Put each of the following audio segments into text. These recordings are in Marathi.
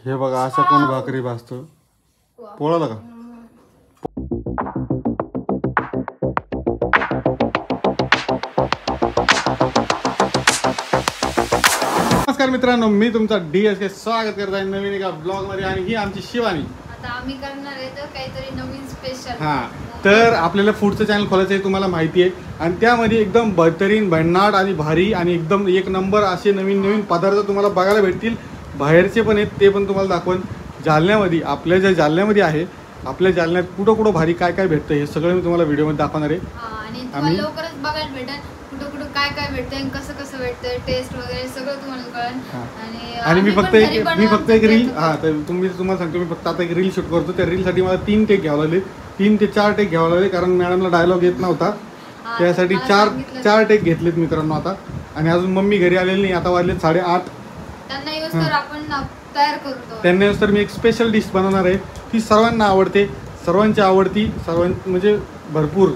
हे बघा अशा कोण भाकरी भाजतो पोळाला का. नमस्कार मित्रांनो, मी तुमचा DSK स्वागत करत आहे नवीन एका ब्लॉग मध्ये. आणि ही आमची शिवानी. आता आम्ही करणार आहे तर काहीतरी नवीन स्पेशल. हा, तर आपल्याला फूडचं चॅनल खोलायचं आहे, तुम्हाला माहिती आहे. आणि त्यामध्ये एकदम बहतरीन भन्नाट आणि भारी आणि एकदम एक नंबर असे नवीन नवीन पदार्थ तुम्हाला बघायला भेटतील. बाहेरचे पण आहेत, ते पण तुम्हाला दाखवून. जालन्यामध्ये, आपल्या ज्या जालन्यामध्ये आहे, आपल्या जालन्यात कुठं कुठं भारी काय काय भेटतं हे सगळं मी तुम्हाला व्हिडिओमध्ये दाखवणार आहे. आणि तुम्हाला लवकरच बघायला भेटेल कुठं कुठं काय काय भेटतंय आणि कसं कसं भेटतंय, टेस्ट वगैरे सगळं तुम्हाला कळेल. आणि मी फक्त एक रील, हा तर तुम्हाला सांगतो, मी फक्त आता एक रील शूट करतो. त्या रीलसाठी मला 3 टेक घ्यावं लागले, 3 ते 4 टेक घ्यावं लागले, कारण मॅडमला डायलॉग येत नव्हता. त्यासाठी 4 टेक घेतलेत मित्रांनो आता. आणि अजून मम्मी घरी आलेली नाही, आता वाजले 8:30. त्यांना येऊस तर आपण तयार करतो. त्यांना येऊस तर मी एक स्पेशल डिश बनवणार आहे. ती सर्वांना आवडते, सर्वांची आवडती, म्हणजे भरपूर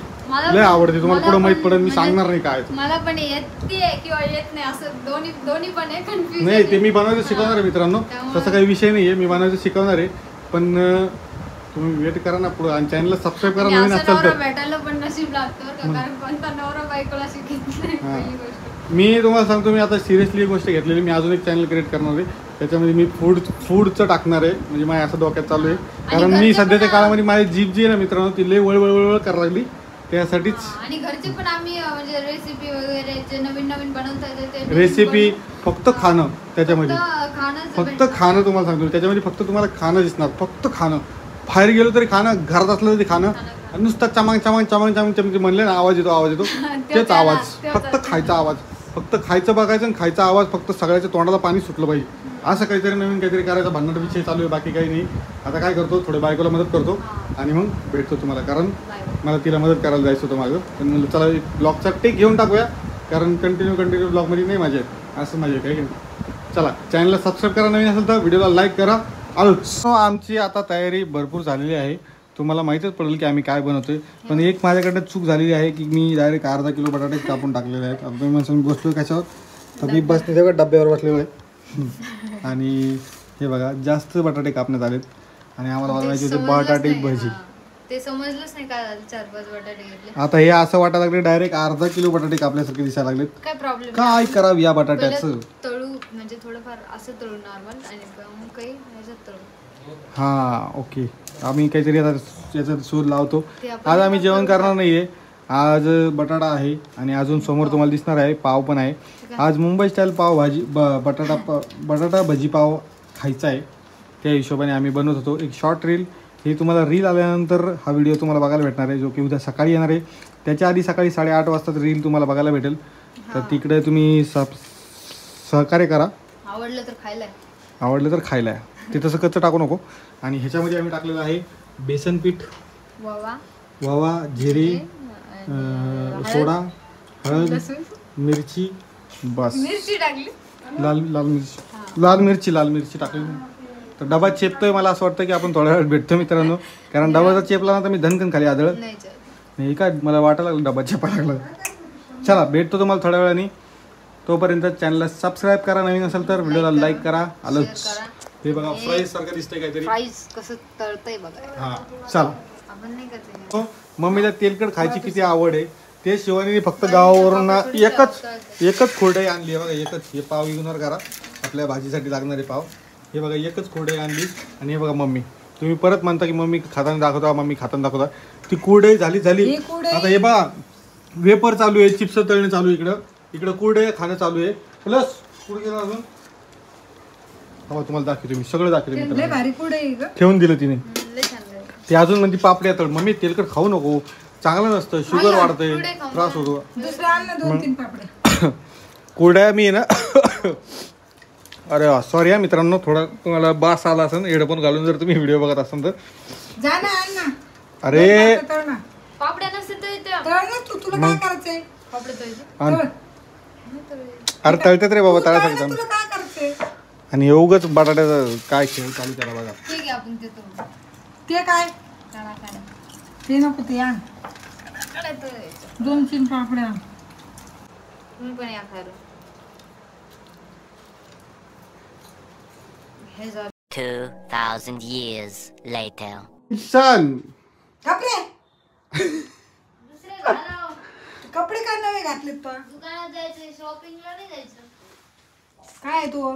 लय आवडते. तुम्हाला पुढे माहित पडेल, मी सांगणार नाही काय. मला पण येते किंवा येत नाही असं दोन्ही पण आहे, कन्फ्युजन नाही. ते मी बनवायचं शिकवणार आहे मित्रांनो, तसं काही विषय नाहीये. मी बनवायचं शिकवणार आहे, पण तुम्ही वेट करा ना पुढे. आणि चॅनलला सबस्क्राईब करा नवीन असेल तर. भेटायला पण नशीब लागतं, कारण कोणता नवरा बायकोला शिकत नाही. मी तुम्हाला सांगतो, मी आता सिरियसली एक गोष्ट घेतलेली. मी अजून एक चॅनल क्रिएट करणार आहे, त्याच्यामध्ये मी फूडचं टाकणार आहे. म्हणजे माझ्या असं डोक्यात चालू आहे, कारण मी सध्याच्या काळामध्ये माझी जीभ जी आहे ना मित्रांनो, ती लय वळवळ करायला लागली. त्यासाठीच. आणि घरचे पण आम्ही म्हणजे रेसिपी वगैरे जे नवीन नवीन बनवता येते, रेसिपी फक्त खाणं, त्याच्यामध्ये फक्त खाणं. तुम्हाला सांगतो, त्याच्यामध्ये फक्त तुम्हाला खाणं दिसणार, फक्त खाणं. बाहेर गेलो तरी खाणं, घरात असलं तरी खाणं. नुसता चमांग चमांग चमांग चमांग म्हणले ना, आवाज येतो तेच आवाज, फक्त खायचा आवाज. फक्त खायचं बघायचं आणि खायचा आवाज. फक्त सगळ्याच्या तोंडाला पाणी सुटलं पाहिजे, असं काहीतरी नवीन काहीतरी करायचा भन्नाट विषय चालू आहे. बाकी काही नाही. आता काय करतो, थोडे बायकोला मदत करतो आणि मग भेटतो तुम्हाला, कारण मला तिला मदत करायला जायचं होतं मागं. पण म्हणलं चला ब्लॉगचा टेक घेऊन टाकूया, कारण कंटिन्यू ब्लॉगमध्ये नाही मजा आहे, असं मजा आहे काही नाही. चला, चॅनलला सबस्क्राईब करा नवीन असेल तर, व्हिडिओला लाईक करा. आलोच. आमची आता तयारी भरपूर झालेली आहे. तुम्हाला माहीतच पडेल की आम्ही काय बनवतोय. पण एक माझ्याकडनं चूक झालेली आहे की मी डायरेक्ट अर्धा किलो बटाटे कापून टाकलेले आहेत. आता तुम्ही म्हणून बसलो कशावर, तर मी बसले तेव्हा डब्यावर बसलेलो आहे. आणि हे बघा, जास्त बटाटे कापण्यात आलेत. आणि आम्हाला बनवायचे होते बटाटे भजी. ते समजलंच नाही काय झालं, 4-5 बटाटे घेतले. आता हे असं वाटायला लागले, डायरेक्ट अर्धा किलो बटाटे कापल्यासारखे दिसायला लागलेत. काय प्रॉब्लेम, काय करावं या बटाट्याचं. तळू म्हणजे थोडंफार असं तळू नॉर्मल, आणि मग काही ह्याच्यात तळू. हां, ओके. आम्ही काहीतरी आता याचा शोध लावतो. आज आम्ही जेवण करणार नाहीये. आज बटाटा आहे आणि अजून समोर तुम्हाला दिसणार आहे पाव पण आहे. आज मुंबई स्टाईल पाव भाजी, बटाटा भजी पाव खायचा आहे. त्या हिशोबाने आम्ही बनवत होतो एक शॉर्ट रील. हे तुम्हाला रील आल्यानंतर हा व्हिडिओ तुम्हाला बघायला भेटणार आहे, जो की उद्या सकाळी येणार आहे. त्याच्या आधी सकाळी 8:30 वाजता रील तुम्हाला बघायला भेटेल. तर तिकडे तुम्ही सहकार्य करा. आवडलं तर खायला आहे. ते तसं कच्चं टाकू नको. आणि ह्याच्यामध्ये आम्ही टाकलेलं आहे बेसन पीठ, ववा, जिरे, सोडा, हळद, मिरची, बस. लाल मिरची टाकली. तर डबा चेपतोय, मला असं वाटतं की आपण थोड्या वेळात भेटतो मित्रांनो, कारण डबा जर चेपला ना तर मी धनकन खाली आदळ नाही काय, मला वाटायला लागलं डबा चेपा लागला. चला, भेटतो तुम्हाला थोड्या वेळाने. तोपर्यंत चॅनलला सबस्क्राईब करा नवीन असेल तर, व्हिडिओला लाईक करा. आलोच. हे बघा, फ्राईज सारखं दिसतंय काहीतरी. फ्राईज कसं तळतंय बघा. हा, चला. आपण नाही करते. मम्मीला तेलकट खायची किती आवड आहे. ते शिवानीने फक्त गावावरून एकच खोडे आणली आहे बघा. एकच. हे पाव इग्नोर करा, आपल्या भाजीसाठी लागणारे पाव. हे बघा, एकच खोडे आणली. आणि हे बघा मम्मी, तुम्ही परत म्हणता की मम्मी खाताना दाखवता. ती कुरडई झाली. आता हे बघा, वेपर चालू आहे, चिप्स तळणे चालू आहे. इकडं कुरडई खाणं चालू आहे. प्लस कुरडे अजून तुम्हाला दाखवतो, मी सगळं दाखवतो. ठेवून दिलं तिने. ते अजून म्हणजे पापड्या तळ. मम्मी तेलकट खाऊ नको, चांगलं नसतं, शुगर वाढतंय, त्रास होतो. कुरड्या मी आहे ना अरे सॉरी हा मित्रांनो, थोडा तुम्हाला बास आला असेल हेडफोन घालून जर तुम्ही व्हिडिओ बघत असाल तर. अरे तळतात रे बाबा, तळासाठी. आणि हे उगाच बटाट्याचं काय खेळ चालू त्याला बघा. ते काय ते नको, ते आण 2-3 पापड्या. तुम्ही पण या खायला. हे 2,000 years later. ईशान कपडे दुसरे घालाव. कपडे काय नवे घातलेत तो दुकानात जायचं, शॉपिंगला नाही जायचं. काय तू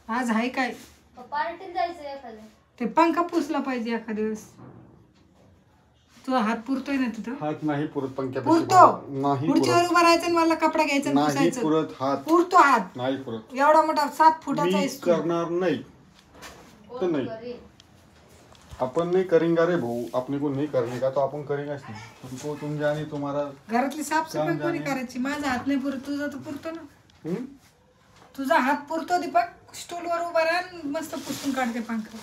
आज आहे काय पार्टीत जायचं एखाद्या. ते पंखा पुसला पाहिजे एखाद्या दिवस तुझा हात पुरतोय ना तिथं हात नाही पुरत पंख्यापाशी. पुरतो नाही खुर्चीवर पुरत. उभं राहायचं आणि मला कपडा घ्यायचा आणि नाही पुसायचं पुरत हात. पुरतो हात नाही पुरत. एवढा मोठा 7 फुटाचा मी आहेस तू. करणार नाही. तो नाही. घरी. अपन नहीं करेंगे रे भाऊ, अपने को नहीं करने का तो अपन करेंगे नहीं. तुमको तुम जाने तुम्हारा. घरातली साफसफाई काम कोणी जाणे. करायची माझा हात नाही पुरत तुझा तर पुरतो ना हम्म? तुझा हात पुरतो दीपक स्टूलवर उभा राहा आणि मस्त पुसून काढते पंखा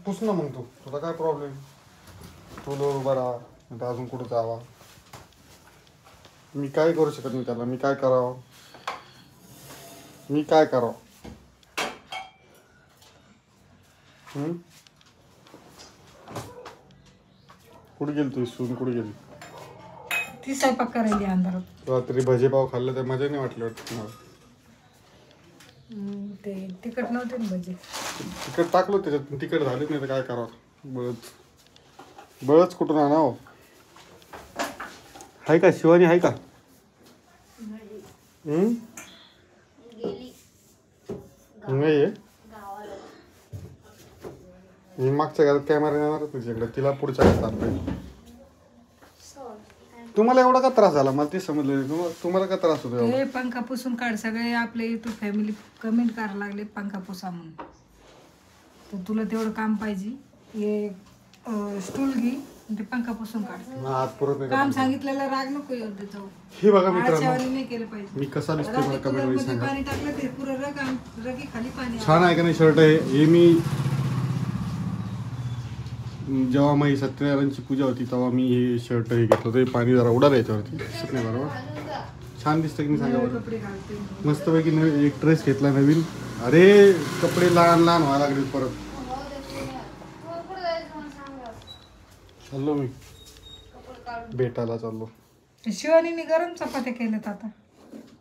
पुस ना मग तू, तुझा काय प्रॉब्लेम. तुला उभा राहा नाही तर अजून कुठं जावा. मी काय करू शकत नाही त्याला. मी काय करावं. हम्म? कुठे गेली तू सून, कुठे गेली. ती स्वयंपाक करायली अंधारात रात्री भजे पाव खाल्लं तर मजा नाही वाटली वाटत तुम्हाला. ते तिखट नव्हते ना भजी तिकट टाकलो त्याच्यात, तिकट झालीच नाही तर काय करावं. बळच कुठून आणा हो. आहे का शिवानी, आहे का. गेली नाही आहे. गावाला. मी मागच्या घरात कॅमेरा येणारच तुझ्याकडे, तिला पुढच्या घरात आणलंय. तुम्हाला एवढा का त्रास झाला मला ते समजलं नाही. तुम्हाला का त्रास होतो एवढा? ते पंखा पुसून काढ सगळे आपले युट्यूब फॅमिली कमेंट करायला लागले पंखा पुसा म्हणून तर तुला तेवढं काम पाहिजे हे स्टूल घे आणि ते पंखा पुसून काढ हात पुरत नाही काम का? सांगितलेलं राग नको येऊ देतो हे बघा मित्रांनो, आळशावानी नाही केलं पाहिजे मी कसा दिसतो मला रात्री कमेंट मध्ये कूलरमध्ये सांगा. पाणी टाकलं ते पुरं रगी खाली पाणी छान आहे का नाही शर्ट आहे हे. मी जेव्हा माझी सत्यनारायणची पूजा होती तेव्हा मी हे शर्ट हे घेतलं होतं. हे पाणी जरा उडालं याच्यावरती, दिसत नाही बरोबर. छान दिसतं की नाही सांगा नवे बरं. कपडे घालते मस्तपैकी एक ड्रेस घेतला नवीन. अरे कपडे लहान लहान व्हायला लागले परत. हो दे पुण्यात. तुला कुठं जायचं मला सांगा. चाललो मी कपडे काढून. भेटायला चाललो. शिवानीने गरम चपात्या केल्यात आता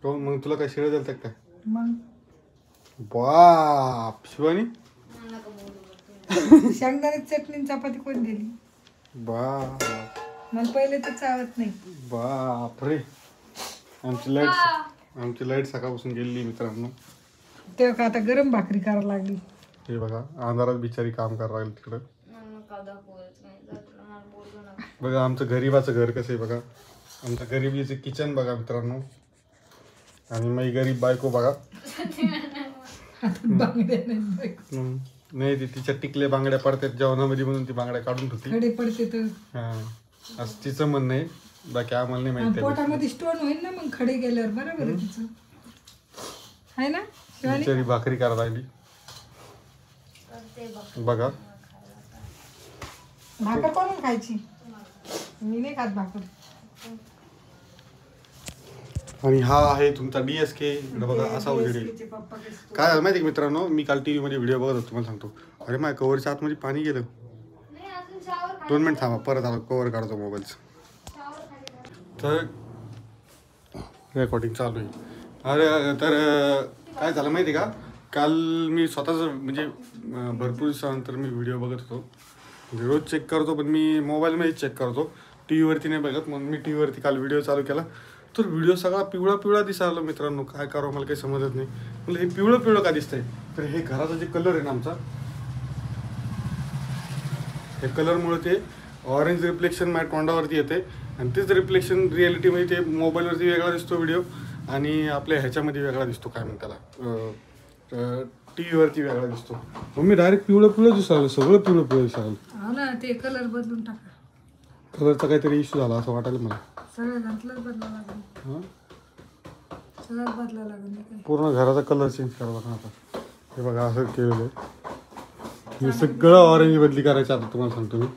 तो मग तुला काय शिळ झालं काय. मग बाप शिवानी, नका बोलू. शेंगदाण्याची चटणी आणि चपाती कोण दिली बाप मला पहिले तर चावत नाही बाप रे. आमची लाईट सकाळपासून गेली मित्रांनो. तेव्हा का आता गरम भाकरी करायला लागली हे बघा अंधारात बिचारी काम करायला लागली तिकडं. नका दाखवायचं नाही. जातं मला बोलू नका. बघा आमचं गरीबाचं घर कसं आहे बघा. आमचं गरिबीचं किचन बघा मित्रांनो. आणि माझी गरीब बायको बघा. बांगड्या नाही नाही ती तिच्या टिकले बांगड्या पडतात जेवणामध्ये म्हणून ती बांगड्या काढून ठेवती. खडे पडते तर हा असं तिचं म्हणणं आहे. बाकी आम्हाला नाही आणि माहिती आहे. पोटामध्ये स्टोन होईल ना मग खडे गेल्यावर बरोबर आहे तिचं आहे ना शिवानी बिचारी भाकरी करायला लागली करते बघ. बघा. भाकर कोण खायची मी नाही खात भाकर आणि हा आहे तुमचा DSK. इकडे बघा असा वगैरे DSK चे पप्पा कसे काय झालं माहिती आहे का मित्रांनो. मी काल TV मध्ये व्हिडिओ बघत होतो. तुम्हाला सांगतो अरे माझ्या कवरच्या आतमध्ये पाणी गेलं. नाही अजून शावर 2 मिनिट थांबा परत आलो कवर काढतो मोबाईलचं. तर रेकॉर्डिंग चालू आहे. अरे तर काय झालं माहिती आहे का. काल मी स्वतःच म्हणजे भरपूर दिवसानंतर मी व्हिडिओ बघत होतो. म्हणजे रोज चेक करतो पण मी मोबाईलमध्ये चेक करतो. TV वरती नाही बघत. म्हणून मी TV वरती काल व्हिडिओ चालू केला तर व्हिडिओ सगळा पिवळा पिवळा दिसायला मित्रांनो. काय करावं मला काही समजत नाही. म्हणजे हे पिवळं पिवळं का दिसतंय तर हे घराचा जे कलर आहे ना आमचा हे कलरमुळे ते ऑरेंज रिफ्लेक्शन माझ्या तोंडावरती येते आणि तेच रिफ्लेक्शन रिॲलिटीमध्ये ते मोबाईलवरती वेगळा दिसतो व्हिडिओ आणि आपल्या ह्याच्यामध्ये वेगळा दिसतो. काय म्हणतात त्याला TV वरती वेगळा दिसतो. मग मी डायरेक्ट पिवळं पिवळं दिसायला सगळं पिवळं पिवळं दिसायला. हो ना ते कलर बदलून टाका कलरचा काहीतरी इश्यू झाला असं वाटायला मला. सगळं घातलंच बदलावं लागेल हां सगळं बदलावं लागेल नाही काय पूर्ण घराचा कलर चेंज करावा लागणार आता. हे बघा असं केलेलं आहे. मी सगळं ऑरेंज बदली करायचं आता तुम्हाला सांगतो मी.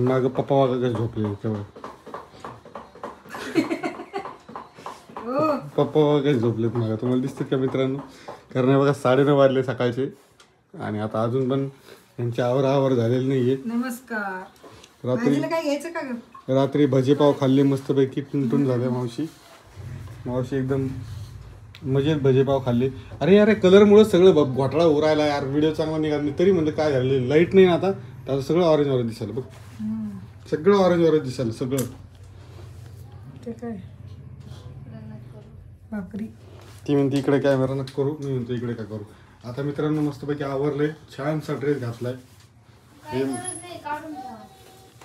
मागं पप्पा वागा कसं झोपले तेव्हा पप्पा वागा कसं झोपलेत मागं तुम्हाला दिसतात का मित्रांनो. कारण हे बघा 9:30 वाजले सकाळचे आणि आता अजून पण त्यांची आवर झालेली नाही आहे. नमस्कार रात्री भाजीला काय घ्यायचं का ग रात्री भजे पाव खाल्ले मस्तपैकी टुनटुन झाले. मावशी एकदम मजेत भजेपाव खाल्ले. अरे कलरमुळे सगळं घोटाळा उरायला यार. व्हिडिओ चांगला निघाला नाही तरी म्हणलं काय झालं, लाईट नाही ना आता सगळं ऑरेंज दिसायला बघ. सगळं ऑरेंज दिसायला सगळं. ते काय भाकरी ती म्हणते इकडे कॅमेरा नको करू, मी म्हणतो इकडे काय करू. आता मित्रांनो मस्तपैकी आवरले, छानसा ड्रेस घातलाय.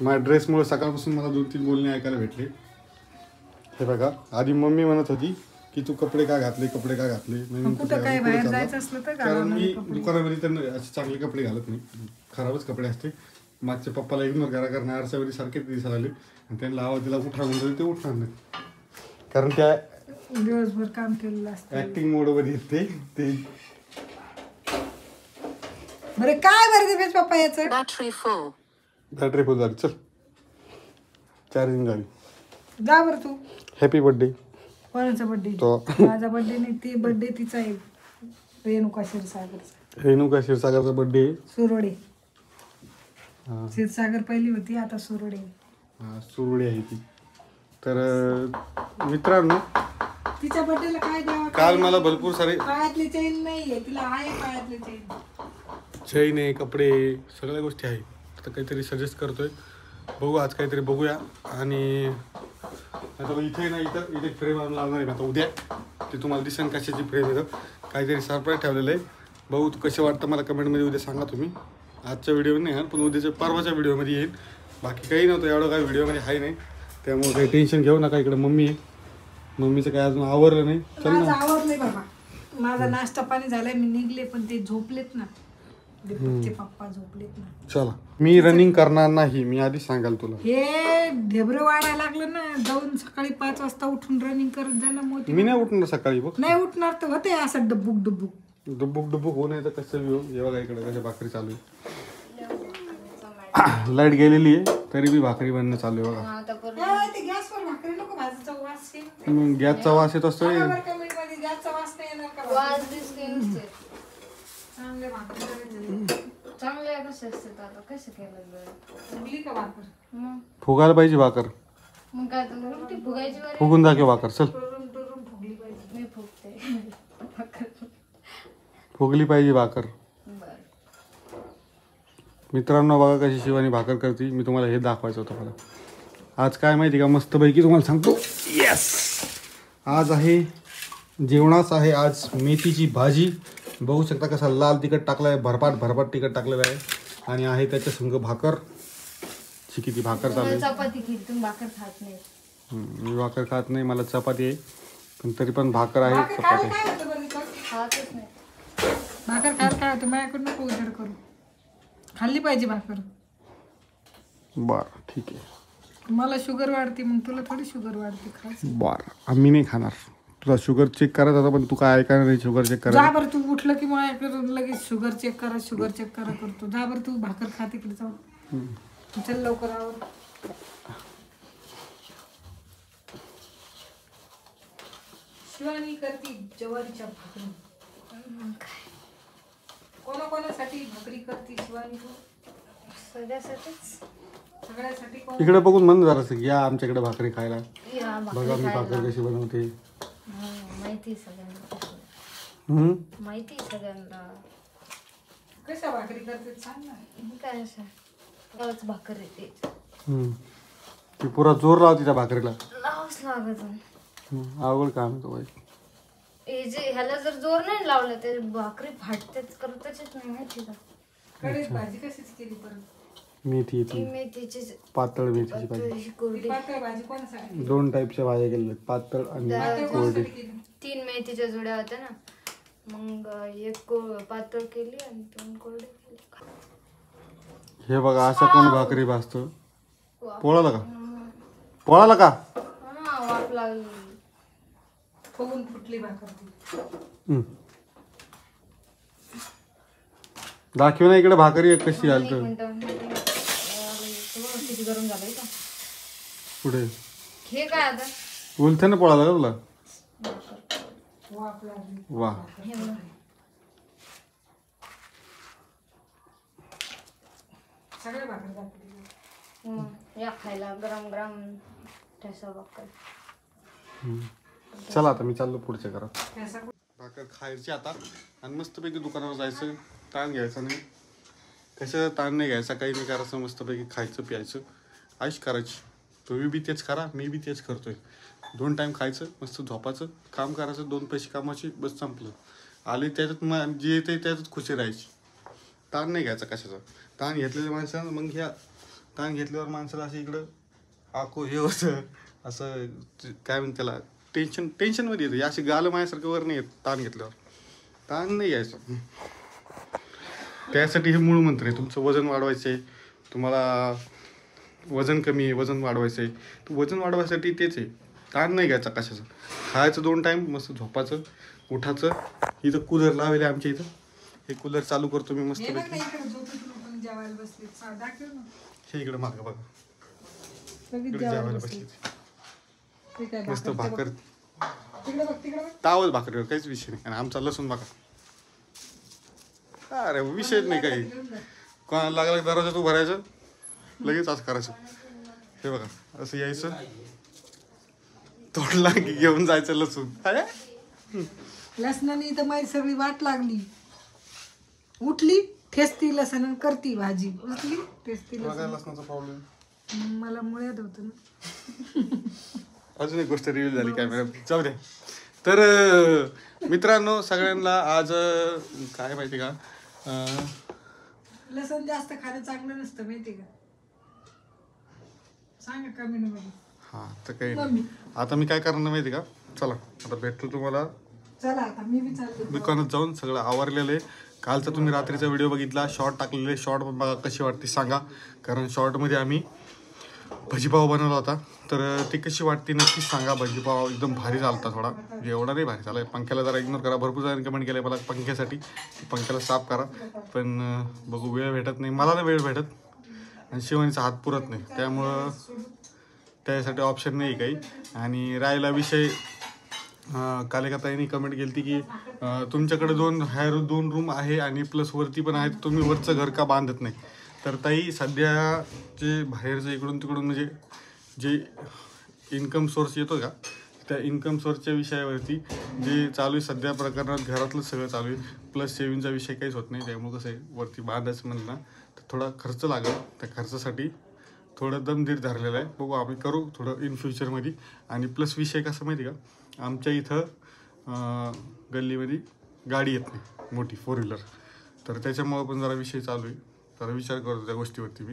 माझ्या ड्रेसमुळे सकाळपासून मला 2-3 बोलणे ऐकायला भेटले. हे बघा, आधी मम्मी म्हणत होती की तू कपडे का घातले. कुठं काय बाहेर जायचं असलं तर कारण मी दुकानामध्ये तर असे चांगले कपडे घालत नाही, खराबच कपडे असते. मागच्या पप्पाला इग्नोर करणार आरशावरी सारखेच दिसायला लागले आणि त्यांना आवाज दिला उठा म्हणजे ते उठणार नाही, कारण त्या दिवसभर काम केलेलं असतं. ऍक्टिंग मोड मध्ये येते ते. बरं काय बरं दिवेश पप्पा याचं बॅटरी फुल झाली. चल चार्जिंग झाली. जा बरं तू. Happy birthday. कोणाचा बर्थडे? तो माझा बर्थडे नाही, ती बर्थडे तिचा आहे, रेणुका क्षीरसागरचा बर्थडे. सुरोडे. क्षीरसागर पहिली होती, आता सुरोडे. सुरुडी आहे ती. तर मित्रांनो तिच्या बर्थडेला काय द्यावं? काल मला भरपूर सारे पायातली चेन नाहीये, तिला आहे पायातली चैन आहे, कपडे, सगळ्या गोष्टी आहे. आता काहीतरी सजेस्ट करतोय, बघू आज काहीतरी बघूया. आणि आता इथे ना इथे फ्रेम आणून लावणार आहे आता उद्या. ते तुम्हाला दिसेल कशाची फ्रेम आहे, काहीतरी सरप्राईज ठेवलेलं आहे. बघू कसं वाटतं मला कमेंटमध्ये उद्या सांगा तुम्ही. आजच्या व्हिडिओ नाही पण उद्याच्या परवाच्या व्हिडिओमध्ये येईल. बाकी काही नव्हतं, एवढं काही व्हिडिओमध्ये आहे नाही, त्यामुळे काही टेन्शन घेऊ नका. इकडे मम्मी आहे, मम्मीचं काय अजून आवरलं नाही. चल ना. आवडलंय बाबा, माझा नाश्ता पाणी झालाय, मी निघले पण ते झोपलेत ना, दीपकचे पप्पा झोपलेत ना. चला, मी रनिंग करणार नाही, मी आधी सांगाल तुला. हे ढेबरं वाढायला लागलं ना, जाऊन सकाळी 5 वाजता उठून रनिंग करत जा ना. मोठी मी नाही उठणार सकाळी. बघ नाही उठणार तर होते असं डब्बुक डुबुक होऊ नये तर कसं येऊ. हे बघा इकडे कशा भाकरी चालू आहे. लाईट गेलेली आहे तरी बी भाकरी बनणं चालू आहे बघा. गॅसवर भाकरी नको, भाजीचा वास गॅसचा वास येत असतो. गॅसचा वास नाही येणार का? चांगले भाकरी चांगले कसे असतात आता, कसं केलं फुगली का भाकर? फुगायला पाहिजे भाकर. मग काय तुला रोटी फुगायची बरं? फुगून दाखव भाकर. चल फुगली पाहिजे. मी फुगते. फुगली पाहिजे भाकर. बरं. मित्रांनो बघा कशी शिवानी भाकर करते. मी तुम्हाला हे दाखवायचं होतं मला. आज काय माहिती का, मस्तपैकी तुम्हाला सांगतो. येस, आज आहे जेवणास आहे आज मेथीची भाजी. बघू शकता कसा लाल तिखट टाकलाय, भरपाट तिखट टाकलेलं आहे. आणि आहे त्याच्या संग भाकर. किती भाकर चालू आहे. चपाती केली, तुम्ही भाकर खात नाही. मी भाकर खात नाही, मला चपाती आहे, पण तरी पण भाकर आहे, चपाती. खातच नाही. भाकर खायला काय होतं, माझ्याकडून नको उजेड करू. खाल्ली पाहिजे भाकर. बरं ठीक आहे. मला शुगर वाढते, मग तुला थोडी शुगर वाढते. खायचं. बरं, आम्ही नाही खाणार. तुला शुगर चेक करायचं होता पण तू काय ऐकायला नाही. शुगर चेक जा करा. बरं, तू उठलं की माझ्याकडून लगेच शुगर चेक करा करतो. जा बरं, तू भाकर खा तिकडे जाऊन. चल लवकर आवर. शिवानी करती ज्वारीच्या भाकरी. कोणाकोणासाठी भाकरी करती शिवानी तू? सगळ्यासाठी. इकडे बघून म्हण जरा या आमच्याकडे भाकरी खायला. या बघा मी भाकर कशी बनवते. माहिती सगळ्यांना. माहिती सगळ्यांना. कशा भाकरी करते सांग ना. काय अशा गावच भाकर येते. ती पुरा जोर लावते त्या भाकरीला. लावच लागत. आवड काम आहे तो बाई. हे जे ह्याला जर जोर नाही लावलं तर भाकरी फाटतेच, करताच नाही. माहिती का? कढईत भाजी कशीच केली परत? मेथी ती मेथीची पातळ मेथीची भाजी. कोरडी. पातळ भाजी कोणासाठी? 2 टाईपच्या भाज्या केलेल्या, पातळ आणि कोरडी. 3 मेथीच्या जुड्या होत्या ना, मग एक पातळ केली आणि 2 कोरडी केली. हे बघा असं कोण भाकरी भाजतं. पोळाला का वाफ लागली. फुगून फुटली भाकर. दाखव ना इकडे भाकरी कशी आली तर. किती गरम झालंय का पुढे हे काय आता उलथ्यानं पोळाला का तुला. वा, सगळे भाकर दाखवली. या खायला गरम गरम ठसा भाकर. चला आता मी चाललो पुढच्या घरात. पैसा भाकर खायची आता आणि मस्तपैकी दुकानावर जायचं, ताण घ्यायचा नाही. कशाचा ताण नाही घ्यायचा, काही नाही करायचं, मस्तपैकी खायचं प्यायचं, आयुष करायची. तुम्ही बी तेच करा, मी बी तेच करतोय. 2 टाईम खायचं, मस्त झोपायचं, काम करायचं, 2 पैसे कामाची, बस संपलं. आले त्याच्यात जे येते त्याच्यात खुशी राहायची. ताण नाही घ्यायचा कशाचा. ताण घेतलेल्या माणसानं मग ह्या ताण घेतल्यावर माणसाला असं इकडं आको हे होतं, असं काय म्हणते त्याला, टेन्शनमध्ये येतं. अशी गालं माझ्यासारखं वर नाही येत ताण घेतल्यावर. ताण नाही घ्यायचं. त्यासाठी हे मूळ मंत्र आहे. तुमचं वजन वाढवायचं आहे, तुम्हाला वजन कमी आहे, वजन वाढवायचं आहे, तर वजन वाढवायसाठी तेच आहे. ताण नाही घ्यायचा कशाचं. खायचं 2 टाईम, मस्त झोपायचं, उठायचं. इथं कूलर लावले आमच्या इथं, हे कूलर चालू करतो मी मस्त. हे इकडे मागं बघा, इकडे जेवायला बसली मस्त भाकर, तावच भाकरीवर, काहीच विषय नाही. आणि आमचा लसूण बघा, अरे विषयच नाही काही. कोणाला लागला दरवाजा तू भरायचं, लगेच असं करायचं. हे बघा असं यायचं, तोडला की घेऊन जायचं लसूण. अरे लसणाने तर माझी सगळी वाट लागली. उठली ठेचती लसण करती भाजी, उठली ठेचती लसण. लसणाचा प्रॉब्लेम मला मुळ्यात होतं ना. अजून एक गोष्ट रिव्हील झाली कॅमेरा, जाऊ द्या. तर मित्रांनो, सगळ्यांना आज काय माहिती का, लसण जास्त खाणं चांगलं नसतं माहिती का, सांगा कमेंट मध्ये. हा तर काही नाही. आता मी काय करणार माहिती का, चला आता भेटतो तुम्हाला. चला आता मी बी चालते दुकानात जाऊन. सगळं आवरलेलं आहे. कालचा तुम्ही रात्रीचा व्हिडिओ बघितला, शॉर्ट टाकलेले, शॉर्ट बघा कशी वाटते सांगा. कारण शॉर्टमध्ये आम्ही भजीपाव बनवला होता, तर ती कशी वाटते नक्कीच सांगा. भजीपाव एकदम भारी झालता, थोडा म्हणजे एवढा नाही भारी झाला. पंख्याला जरा इग्नोर करा, भरपूर जणांनी कमेंट केलं मला पंख्यासाठी, पंख्याला साफ करा. पण बघू, वेळ भेटत नाही मला, ना वेळ भेटत, आणि शिवानीचा हात पुरत नाही, त्यामुळं त्यासाठी ऑप्शन नाही काही. आणि राहिला विषय, काल एका ताईने कमेंट केली ती की तुमच्याकडे 2 रूम आहे आणि प्लस वरती पण आहेत, तुम्ही वरचं घर का बांधत नाही. तर ताई, सध्या जे बाहेरचं इकडून तिकडून म्हणजे जे इन्कम सोर्स येतो का, त्या इन्कम सोर्सच्या विषयावरती जे चालू आहे सध्या प्रकरणात, घरातलं सगळं चालू आहे, प्लस सेविंगचा विषय काहीच होत नाही. त्यामुळे कसं आहे, वरती बांधायचं म्हणलं ना तर थोडा खर्च लागेल. त्या खर्चासाठी थोडं दमधीर धरलेलं आहे. बघू आम्ही करू थोडं इन फ्युचरमध्ये. आणि प्लस विषय कसं माहिती का, आमच्या इथं गल्लीमध्ये गाडी येत नाही मोठी 4 व्हीलर, तर त्याच्यामुळं पण जरा विषय चालू आहे. जरा विचार करतो त्या गोष्टीवरती.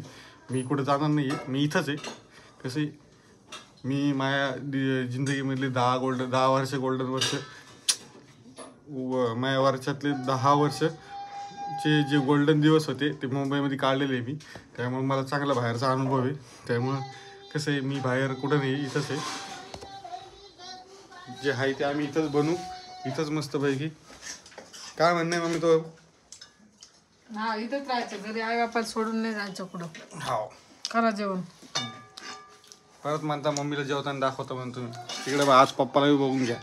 मी कुठं जाणार नाही आहे, मी इथंच आहे. कसं आहे, मी माझ्या जिंदगीमधले 10 वर्ष गोल्डन वर्ष, माझ्या वर्षातले 10 वर्षचे जे गोल्डन दिवस होते ते मुंबईमध्ये काढलेले आहे मी. त्यामुळे मला चांगला बाहेरचा अनुभव आहे. त्यामुळं कसं आहे, मी बाहेर कुठं नाही, इथंच आहे. जे आहे ते आम्ही इथंच बनवू, इथंच मस्तपैकी. काय म्हणणं आहे मम्मी तो? हा, इथंच राहायचं, घरी आई बापाला सोडून नाही जायचं कुठं. हो, करा जेवण. परत म्हणता मम्मीला जेवताना दाखवता म्हणतो मी. तिकडे आज पप्पाला बी बघून घ्या.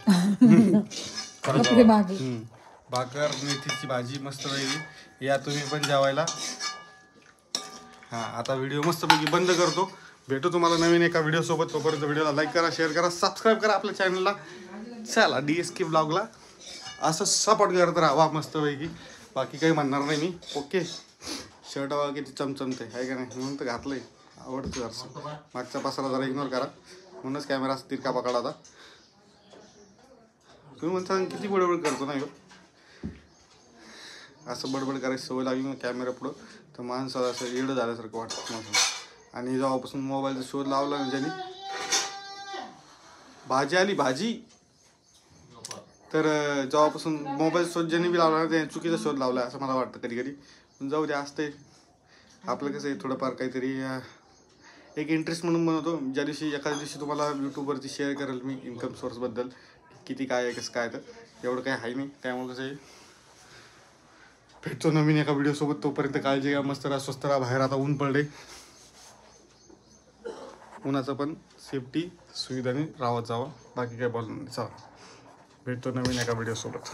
भाकर मेथीची भाजी मस्तपैकी. या तुम्ही पण जेवायला. हा, आता व्हिडिओ मस्तपैकी बंद करतो. भेटू तुम्हाला नवीन एका व्हिडिओ सोबत. तोपर्यंत व्हिडिओला लाईक करा, शेअर करा, सबस्क्राईब करा आपल्या चॅनलला. चला, DSK ब्लॉगला असं सपोर्ट करत राहा मस्तपैकी. बाकी काही म्हणणार नाही मी. ओके. शर्ट बघा किती चमचमते आहे का नाही, म्हणून तर घातलंय, आवडतं जरासं. मागचा पसारा जरा इग्नोर करा, म्हणूनच कॅमेरा तिरका पकडा. आता तुम्ही म्हणता किती बडबड करतो नाही, असं बडबड करायची सवय लागली ना कॅमेरा पुढं, तर माणसाला असं येडं झाल्यासारखं वाटतं माझं. आणि जेव्हापासून मोबाईलचा शोध लावला ना ज्यांनी, भाजी आली भाजी, तर जेव्हापासून मोबाईल शोध ज्यांनी बी लावला ना त्याने चुकीचा शोध लावला असं मला वाटतं कधी कधी. पण जाऊ दे, असते आपलं कसं आहे, थोडंफार काहीतरी एक इंटरेस्ट म्हणून बनवतो. ज्या दिवशी एखाद्या दिवशी तुम्हाला यूट्यूबवरती शेअर करेल मी इन्कम सोर्सबद्दल, किती काय आहे कसं काय, तर एवढं काही आहे नाही. त्यामुळे कसं आहे, भेटतो नवीन एका व्हिडिओसोबत. तोपर्यंत काळजी घ्या, मस्त राहा, स्वस्त राहा. बाहेर आता ऊन पडले, उन्हाचं पण सेफ्टी सुविधाने राहत जावं. बाकी काय बोलणार नाही. चला, भेटतो नवीन एका व्हिडिओसोबत.